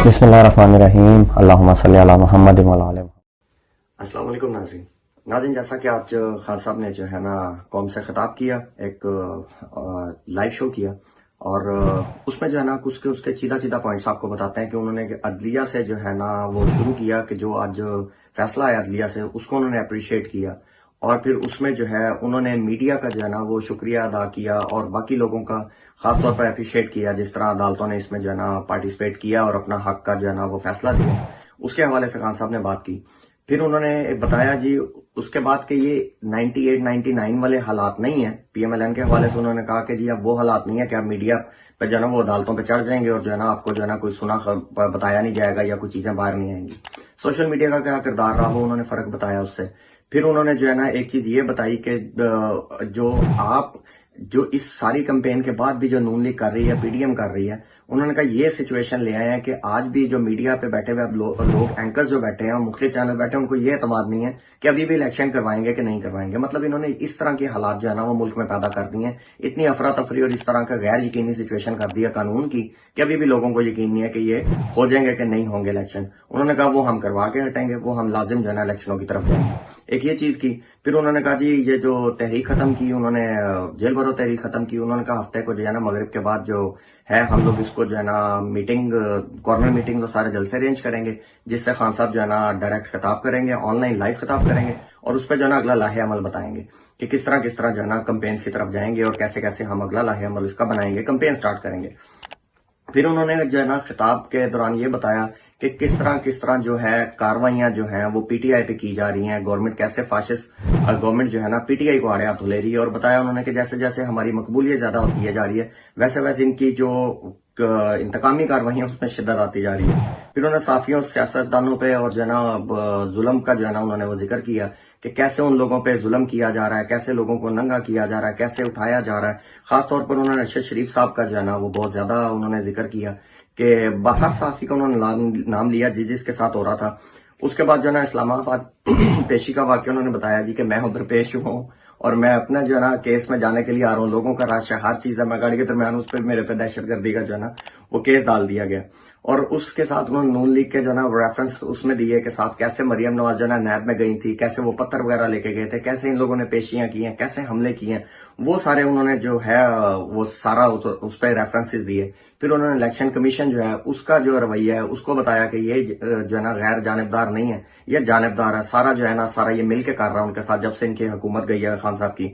بسم اللہ الرحمن الرحیم، اللہم صلی علی محمد وعلی آل محمد۔ السلام علیکم ناظرین، جیسا کہ آج خان صاحب نے جو ہے نا قوم سے خطاب کیا، ایک لائیو شو کیا، اور اس میں جو ہے نا کچھ کے اس کے سیدھا پوائنٹس آپ کو بتاتے ہیں کہ انہوں نے عدلیہ سے جو ہے نا وہ شروع کیا کہ جو آج فیصلہ آیا عدلیہ سے اس کو انہوں نے اپریشیٹ کیا، اور پھر اس میں جو ہے انہوں نے میڈیا کا جو ہے نا وہ شکریہ ادا کیا اور باقی لوگوں کا خاص طور پر اپریشیٹ کیا جس طرح عدالتوں نے اس میں جو ہے نا پارٹیسپیٹ کیا اور اپنا حق کا جو ہے نا وہ فیصلہ دیا، اس کے حوالے سے خان صاحب نے بات کی۔ پھر انہوں نے بتایا جی اس کے بعد کہ یہ 98-99 والے حالات نہیں ہیں، پی ایم ایل این کے حوالے سے انہوں نے کہا کہ جی اب وہ حالات نہیں ہے کہ اب میڈیا پہ جو ہے نا وہ عدالتوں پہ چڑھ جائیں گے اور جو ہے نا آپ کو جو ہے نا کوئی سنا بتایا نہیں جائے گا یا کوئی چیزیں باہر نہیں آئیں گی۔ سوشل میڈیا کا کیا کردار رہا وہ انہوں نے فرق بتایا اس سے۔ پھر انہوں نے جو ہے نا ایک چیز یہ بتائی کہ جو اس ساری کمپین کے بعد بھی جو نون لیگ کر رہی ہے، پی ڈی ایم کر رہی ہے، انہوں نے کہا یہ سچویشن لے آئے ہیں کہ آج بھی جو میڈیا پہ بیٹھے ہوئے اب لوگ اینکرز جو بیٹھے ہیں، مختلف چینل بیٹھے ہیں، ان کو یہ اعتماد نہیں ہے کہ ابھی بھی الیکشن کروائیں گے کہ نہیں کروائیں گے۔ مطلب انہوں نے اس طرح کے حالات جو ہے نا وہ ملک میں پیدا کر دی ہیں، اتنی افراتفری اور اس طرح کا غیر یقینی سچویشن کر دیا قانون کی کہ ابھی بھی لوگوں کو یقین نہیں ہے کہ یہ ہو جائیں گے کہ نہیں ہوں گے الیکشن۔ انہوں نے کہا وہ ہم کروا کے ہٹیں گے، وہ ہم لازم جو ہے نا الیکشنوں کی طرف جائیں گے، ایک یہ چیز کی۔ پھر انہوں نے کہا جی یہ جو تحریک ختم کی، انہوں نے جیل بھرو تحریک ختم کی، انہوں نے کہا ہفتے کو جو ہے نا مغرب کے بعد جو ہے ہم لوگ اس کو جو ہے نا میٹنگ، کارنر میٹنگ اور سارے جلسے ارینج کریں گے جس سے خان صاحب جو ہے نا ڈائریکٹ خطاب کریں گے، آن لائن لائیو خطاب کریں گے، اور اس پہ جو ہے نا اگلا لاہے عمل بتائیں گے کہ کس طرح جو ہے نا کمپینز کی طرف جائیں گے اور کیسے ہم اگلا لاہے عمل اس کا بنائیں گے، کمپین سٹارٹ کریں گے۔ پھر انہوں نے جو ہے نا خطاب کے دوران یہ بتایا کہ کس طرح جو ہے کاروائیاں جو ہیں وہ پی ٹی آئی پہ کی جا رہی ہیں، گورنمنٹ کیسے فاشسٹ گورنمنٹ جو ہے نا پی ٹی آئی کو آڑے ہاتھوں لے رہی ہے، اور بتایا انہوں نے کہ جیسے ہماری مقبولیت زیادہ ہوتی ہے جا رہی ہے ویسے ان کی جو انتقامی کاروائیاں اس میں شدت آتی جا رہی ہے۔ پھر انہوں نے صحافیوں سیاستدانوں پہ اور جو ہے نا ظلم کا جو ہے نا انہوں نے وہ ذکر کیا کہ کیسے ان لوگوں پہ ظلم کیا جا رہا ہے، کیسے لوگوں کو ننگا کیا جا رہا ہے، کیسے اٹھایا جا رہا ہے۔ خاص طور پر انہوں نے ارشد شریف صاحب کا جو ہے نا وہ بہت زیادہ انہوں نے ذکر کیا کہ باہر صحافی کا انہوں نے نام لیا جس کے ساتھ ہو رہا تھا۔ اس کے بعد جو ہے نا اسلام آباد پیشی کا واقعہ انہوں نے بتایا جی کہ میں ادھر پیش ہوں اور میں اپنا جو ہے نا کیس میں جانے کے لیے آ رہا ہوں، لوگوں کا رش ہے، ہر چیز ہے، میں گاڑی کے درمیان اس پہ میرے پہ دہشت گردی کا جو ہے نا وہ کیس ڈال دیا گیا، اور اس کے ساتھ انہوں نے نون لیگ کے جو ہے نا ریفرنس اس میں دیے کہ ساتھ کیسے مریم نواز جو ہے نا نیب میں گئی تھی، کیسے وہ پتھر وغیرہ لے کے گئے تھے، کیسے ان لوگوں نے پیشیاں کی ہیں، کیسے حملے کیے ہیں، وہ سارے انہوں نے جو ہے وہ سارا اس پہ ریفرنسز دیے۔ پھر انہوں نے الیکشن کمیشن جو ہے اس کا جو رویہ ہے اس کو بتایا کہ یہ جو ہے نا غیر جانبدار نہیں ہے، یہ جانبدار ہے، سارا جو ہے نا سارا یہ مل کے کر رہا ہے ان کے ساتھ جب سے ان کی حکومت گئی ہے خان صاحب کی۔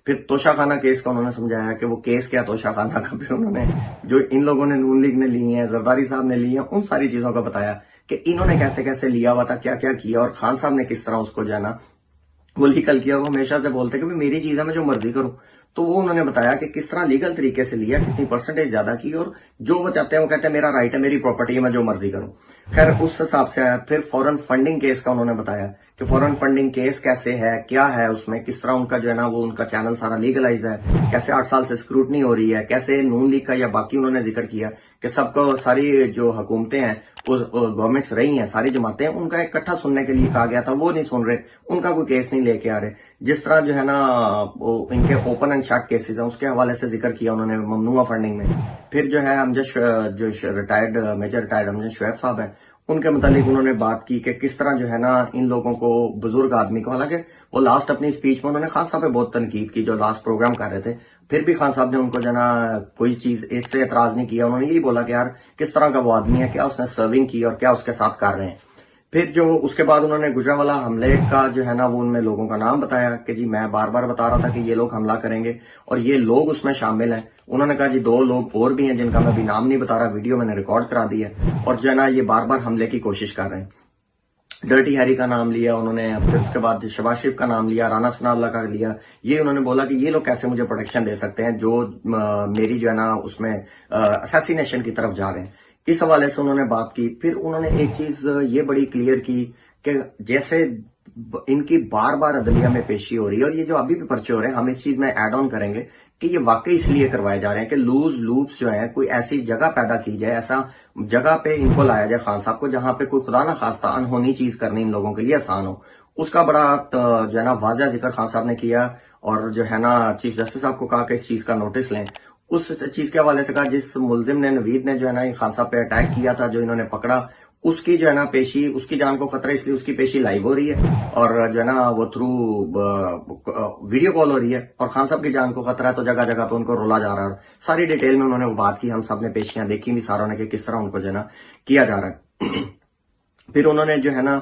پھر توشہ خانہ کیس کا انہوں نے سمجھایا کہ وہ کیس کیا توشہ خانہ کا، پھر انہوں نے جو ان لوگوں نے نون لیگ نے لی ہیں، زرداری صاحب نے لی ہیں، ان ساری چیزوں کا بتایا کہ انہوں نے کیسے لیا ہوا تھا، کیا کیا، اور خان صاحب نے کس طرح اس کو جو ہے نا وہ لیگل کیا۔ وہ ہمیشہ سے بولتے کہ میری چیز ہے، میں جو مرضی کروں، تو وہ انہوں نے بتایا کہ کس طرح لیگل طریقے سے لیا، کتنی پرسنٹیج زیادہ کی، اور جو وہ چاہتے ہیں وہ کہتے ہیں میرا رائٹ ہے، میری پراپرٹی ہے، میں جو مرضی کروں۔ خیر اس حساب سے آیا۔ پھر فورن فنڈنگ کیس کا انہوں نے بتایا کہ فورن فنڈنگ کیس کیسے ہے، کیا ہے اس میں، کس طرح ان کا جو ہے نا وہ ان کا چینل سارا لیگلائز ہے، کیسے 8 سال سے سکروٹنی ہو رہی ہے، کیسے نون لیگ کا یا باقی انہوں نے ذکر کیا کہ سب کو ساری جو حکومتیں ہیں گورنمنٹس رہی ہیں، ساری جماعتیں، ان کا اکٹھا سننے کے لیے کہا گیا تھا، وہ نہیں سن رہے، ان کا کوئی کیس نہیں لے کے آ رہے۔ جس طرح جو ہے نا ان کے اوپن اینڈ شٹ کیسز ہیں اس کے حوالے سے ذکر کیا انہوں نے ممنوعہ فنڈنگ میں۔ پھر جو ہے جو ریٹائرڈ میجر ریٹائرڈ امجد شعیب صاحب ہیں، ان کے متعلق انہوں نے بات کی کہ کس طرح جو ہے نا ان لوگوں کو، بزرگ آدمی کو، حالانکہ وہ لاسٹ اپنی سپیچ میں انہوں نے خان صاحب پہ بہت تنقید کی جو لاسٹ پروگرام کر رہے تھے، پھر بھی خان صاحب نے ان کو جو ہے نا کوئی چیز اس سے اعتراض نہیں کیا، انہوں نے یہی بولا کہ یار کس طرح کا وہ آدمی ہے، کیا اس نے سرونگ کی اور کیا اس کے ساتھ کر رہے ہیں۔ پھر جو اس کے بعد انہوں نے گجرانوالہ حملے کا جو ہے نا وہ ان میں لوگوں کا نام بتایا کہ جی میں بار بتا رہا تھا کہ یہ لوگ حملہ کریں گے اور یہ لوگ اس میں شامل ہیں۔ انہوں نے کہا جی 2 لوگ اور بھی ہیں جن کا میں بھی نام نہیں بتا رہا، ویڈیو میں نے ریکارڈ کرا دی ہے، اور جو ہے نا یہ بار حملے کی کوشش کر رہے ہیں۔ ڈرٹی ہیری کا نام لیا انہوں نے، پھر اس کے بعد شہباز شریف کا نام لیا، رانا ثناء اللہ کا لیا۔ یہ انہوں نے بولا کہ یہ لوگ کیسے مجھے پروٹیکشن دے سکتے ہیں جو میری جو ہے نا اس میں اسیسینیشن کی طرف جا رہے ہیں، اس حوالے سے انہوں نے بات کی۔ پھر انہوں نے ایک چیز یہ بڑی کلیئر کی کہ جیسے ان کی بار عدلیہ میں پیشی ہو رہی ہے، اور یہ جو ابھی بھی پرچے ہو رہے ہیں، ہم اس چیز میں ایڈ آن کریں گے کہ یہ واقعی اس لیے کروائے جا رہے ہیں کہ لوز لوپس جو ہیں کوئی ایسی جگہ پیدا کی جائے، ایسا جگہ پہ ان کو لایا جائے خان صاحب کو جہاں پہ کوئی خدا نہ خواستہ انہونی چیز کرنی ان لوگوں کے لیے آسان ہو۔ اس کا بڑا جو ہے نا واضح ذکر خان صاحب نے کیا، اور جو ہے نا چیف جسٹس صاحب کو کہا کہ اس چیز کا نوٹس لیں۔ اس چیز کے حوالے سے کہا جس ملزم نے نوید نے جو ہے نا خان صاحب پہ اٹیک کیا تھا جو انہوں نے پکڑا اس کی جو ہے نا پیشی اس کی جان کو خطرہ اس لیے اس کی پیشی لائیو ہو رہی ہے اور جو ہے نا وہ تھرو ویڈیو کال ہو رہی ہے اور خان صاحب کی جان کو خطرہ ہے تو جگہ جگہ پہ ان کو رولا جا رہا ہے. ساری ڈیٹیل میں انہوں نے وہ بات کی, ہم سب نے پیشیاں دیکھی بھی ساروں نے کہ کس طرح ان کو جو ہے نا کیا جا رہا ہے. پھر انہوں نے جو ہے نا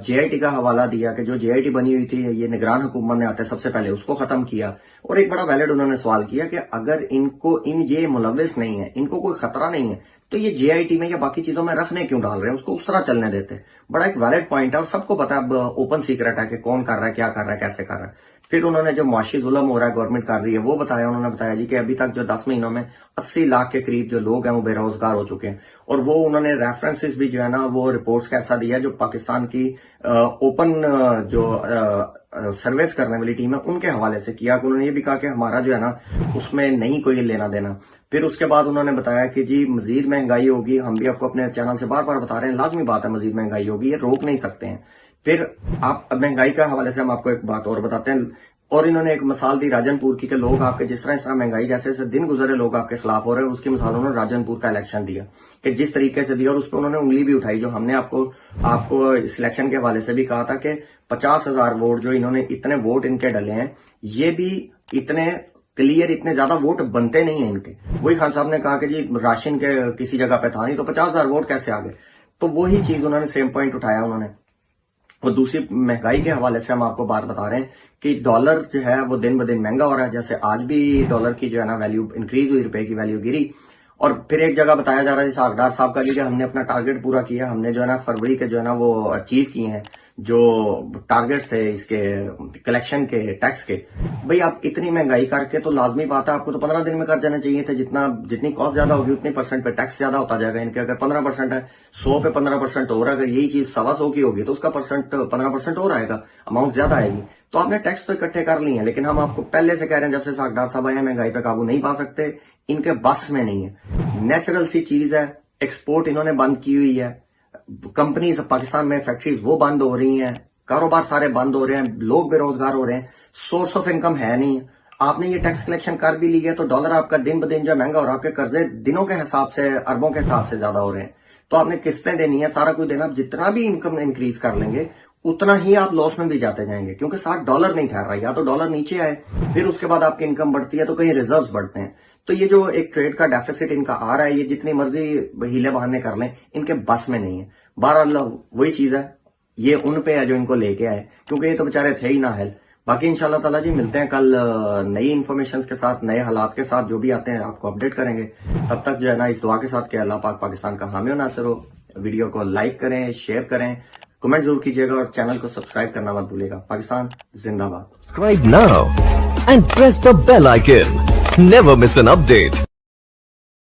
جے آئی ٹی کا حوالہ دیا کہ جو جے آئی ٹی بنی ہوئی تھی یہ نگران حکومت نے آتے سب سے پہلے اس کو ختم کیا اور ایک بڑا ویلڈ انہوں نے سوال کیا کہ اگر ان یہ ملوث نہیں ہے, ان کو کوئی خطرہ نہیں ہے تو یہ جے آئی ٹی میں یا باقی چیزوں میں رکھنے کیوں ڈال رہے ہیں, اس کو اس طرح چلنے دیتے. بڑا ایک ویلڈ پوائنٹ ہے اور سب کو پتا ہے اب اوپن سیکرٹ ہے کہ کون کر رہا ہے, کیا کر رہا ہے, کیسے کر رہا ہے. پھر انہوں نے جو معاشی ظلم ہو رہا ہے گورنمنٹ کر رہی ہے وہ بتایا. انہوں نے بتایا جی کہ ابھی تک جو 10 مہینوں میں 80 لاکھ کے قریب جو لوگ ہیں وہ بے روزگار ہو چکے ہیں اور وہ انہوں نے ریفرنسز بھی جو ہے نا وہ رپورٹس کا ایسا دیا جو پاکستان کی اوپن جو سروس کرنے والی ٹیم ہے ان کے حوالے سے کیا. انہوں نے یہ بھی کہا کہ ہمارا جو ہے نا اس میں نہیں کوئی لینا دینا. پھر اس کے بعد انہوں نے بتایا کہ جی مزید مہنگائی ہوگی, ہم بھی آپ کو اپنے چینل سے بار بار بتا رہے ہیں, لازمی بات ہے مزید مہنگائی ہوگی, یہ روک نہیں سکتے ہیں. پھر آپ مہنگائی کا حوالے سے ہم آپ کو ایک بات اور بتاتے ہیں اور انہوں نے ایک مثال دی راجن پور کی کہ لوگ آپ کے جس طرح مہنگائی جیسے جیسے دن گزرے لوگ آپ کے خلاف ہو رہے ہیں, اس کی مثال انہوں نے راجن پور کا الیکشن دیا کہ جس طریقے سے دیا اور اس پہ انہوں نے انگلی بھی اٹھائی جو ہم نے آپ کو اس الیکشن کے حوالے سے بھی کہا تھا کہ 50,000 ووٹ جو انہوں نے اتنے ووٹ ان کے ڈلے ہیں یہ بھی اتنے کلیئر اتنے زیادہ ووٹ بنتے نہیں ہیں ان کے. وہی خان صاحب نے کہا کہ جی راشن کے کسی جگہ پہ تھا نہیں تو 50,000 ووٹ کیسے آ گئے. تو وہی چیز انہوں نے سیم پوائنٹ اٹھایا انہوں نے. اور دوسری مہنگائی کے حوالے سے ہم آپ کو بات بتا رہے ہیں کہ ڈالر جو ہے وہ دن بدن مہنگا ہو رہا ہے. جیسے آج بھی ڈالر کی جو ہے نا ویلیو انکریز ہوئی, روپے کی ویلیو گری. اور پھر ایک جگہ بتایا جا رہا ہے ساگدار صاحب کا کہ ہم نے اپنا ٹارگٹ پورا کیا, ہم نے جو ہے نا فروری کے جو ہے نا وہ اچیو کیے ہیں جو ٹارگٹ تھے اس کے کلیکشن کے ٹیکس کے. بھئی آپ اتنی مہنگائی کر کے تو لازمی بات ہے آپ کو تو 15 دن میں کر جانا چاہیے تھے. جتنی کاسٹ زیادہ ہوگی اتنی پرسنٹ پہ ٹیکس زیادہ ہوتا جائے گا. ان کے اگر 15% ہے 100 پہ 15% اور اگر یہی چیز 125 کی ہوگی تو اس کا 15% اور آئے گا, اماؤنٹ زیادہ آئے گی. تو آپ نے ٹیکس تو اکٹھے کر لی ہیں لیکن ہم آپ کو پہلے سے کہہ رہے ہیں جب سے ساگدار صاحب آئے ہیں مہنگائی پہ قابو نہیں پا سکتے, ان کے بس میں نہیں ہے. نیچرل سی چیز ہے, ایکسپورٹ انہوں نے بند کی ہوئی ہے, کمپنیز پاکستان میں فیکٹریز وہ بند ہو رہی ہیں, کاروبار سارے بند ہو رہے ہیں, لوگ بے روزگار ہو رہے ہیں, سورس آف انکم ہے نہیں. آپ نے یہ ٹیکس کلیکشن کر بھی لی ہے تو ڈالر آپ کا دن بدن جو مہنگا ہو رہا ہے, آپ کے قرضے دنوں کے حساب سے اربوں کے حساب سے زیادہ ہو رہے ہیں. تو آپ نے قسطیں دینی ہے, سارا کچھ دینا. جتنا بھی انکم انکریز کر لیں گے اتنا ہی آپ لاس میں بھی جاتے جائیں گے کیونکہ $60 نہیں ٹھہر رہا. یا تو ڈالر نیچے آئے پھر اس کے بعد آپ کی انکم بڑھتی ہے تو کہیں ریزروز بڑھتے ہیں. تو یہ جو ایک ٹریڈ کا ڈیفیسٹ ان کا آ رہا ہے یہ جتنی مرضی ہیلے بہانے کر لیں ان کے بس میں نہیں ہے. بہرحال وہی چیز ہے, یہ ان پہ ہے جو ان کو لے کے آئے کیونکہ یہ تو بےچارے تھے ہی نہ ہیل. باقی انشاءاللہ تعالیٰ جی ملتے ہیں کل نئی انفارمیشن کے ساتھ, نئے حالات کے ساتھ, جو بھی آتے ہیں آپ کو اپڈیٹ کریں گے. تب تک جو ہے نا اس دعا کے ساتھ کہ اللہ پاک پاکستان کا حامی و ناصر ہو. ویڈیو کو لائک کریں, شیئر کریں, کمنٹ ضرور کیجیے گا اور چینل کو سبسکرائب کرنا مت بھولیے گا. پاکستان زندہ باد. Subscribe now and press the bell icon. Never miss an update.